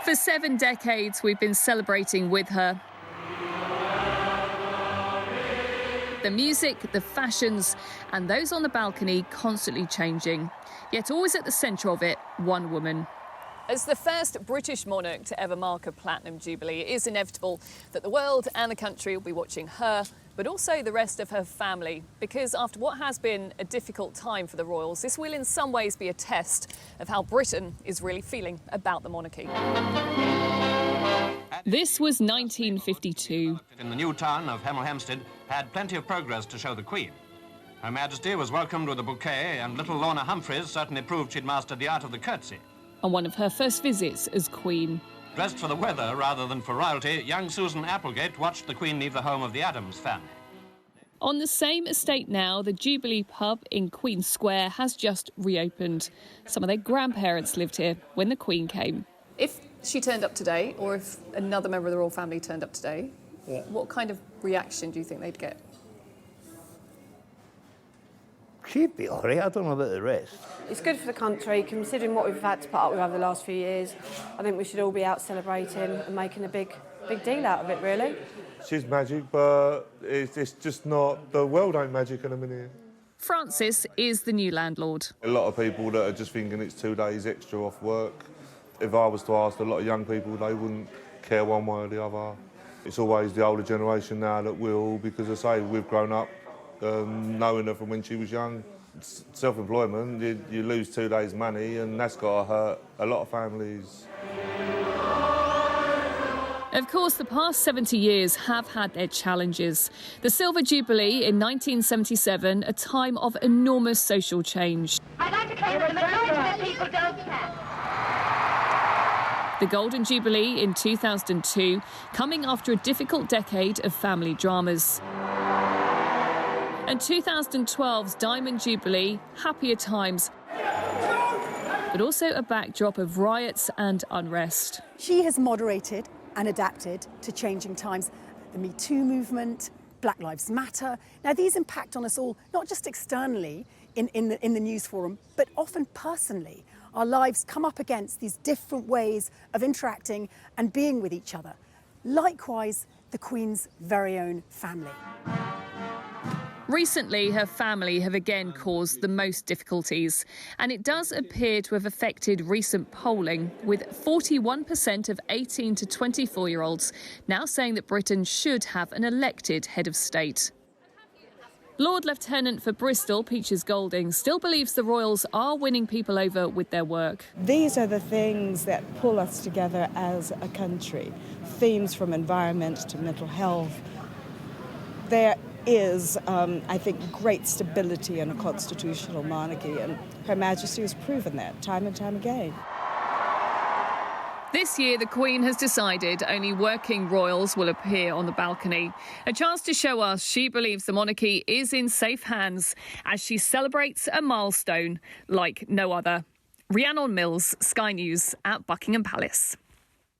For 7 decades, we've been celebrating with her. The music, the fashions, and those on the balcony constantly changing. Yet always at the centre of it, one woman. As the first British monarch to ever mark a platinum jubilee, it is inevitable that the world and the country will be watching her, but also the rest of her family. Because after what has been a difficult time for the royals, this will in some ways be a test of how Britain is really feeling about the monarchy. This was 1952. In the new town of Hemel Hempstead had plenty of progress to show the Queen. Her Majesty was welcomed with a bouquet, and little Lorna Humphreys certainly proved she'd mastered the art of the curtsy. On one of her first visits as Queen. Dressed for the weather rather than for royalty, young Susan Applegate watched the Queen leave the home of the Adams family. On the same estate now, the Jubilee pub in Queen Square has just reopened. Some of their grandparents lived here when the Queen came. If she turned up today, or if another member of the royal family turned up today, what kind of reaction do you think they'd get? She'd be all right. I don't know about the rest. It's good for the country, considering what we've had to put up with over the last few years. I think we should all be out celebrating and making a big deal out of it, really. She's magic, but it's just not... The world ain't magic in a minute. Francis is the new landlord. A lot of people that are just thinking it's 2 days extra off work. If I was to ask a lot of young people, they wouldn't care one way or the other. It's always the older generation now that will, because I say, we've grown up knowing her from when she was young. Self-employment, you lose 2 days' money, and that's got to hurt a lot of families. Of course, the past 70 years have had their challenges. The Silver Jubilee in 1977, a time of enormous social change. I'd like to claim that the majority of people don't care. The Golden Jubilee in 2002, coming after a difficult decade of family dramas. And 2012's Diamond Jubilee, happier times, but also a backdrop of riots and unrest. She has moderated and adapted to changing times. The Me Too movement, Black Lives Matter. Now, these impact on us all, not just externally in the news forum, but often personally. Our lives come up against these different ways of interacting and being with each other. Likewise, the Queen's very own family. Recently, her family have again caused the most difficulties, and it does appear to have affected recent polling, with 41% of 18 to 24-year-olds now saying that Britain should have an elected head of state. Lord Lieutenant for Bristol, Peaches Golding, still believes the royals are winning people over with their work. These are the things that pull us together as a country. Themes from environment to mental health. There is, I think, great stability in a constitutional monarchy, and Her Majesty has proven that time and time again. This year, the Queen has decided only working royals will appear on the balcony. A chance to show us she believes the monarchy is in safe hands as she celebrates a milestone like no other. Rhiannon Mills, Sky News at Buckingham Palace.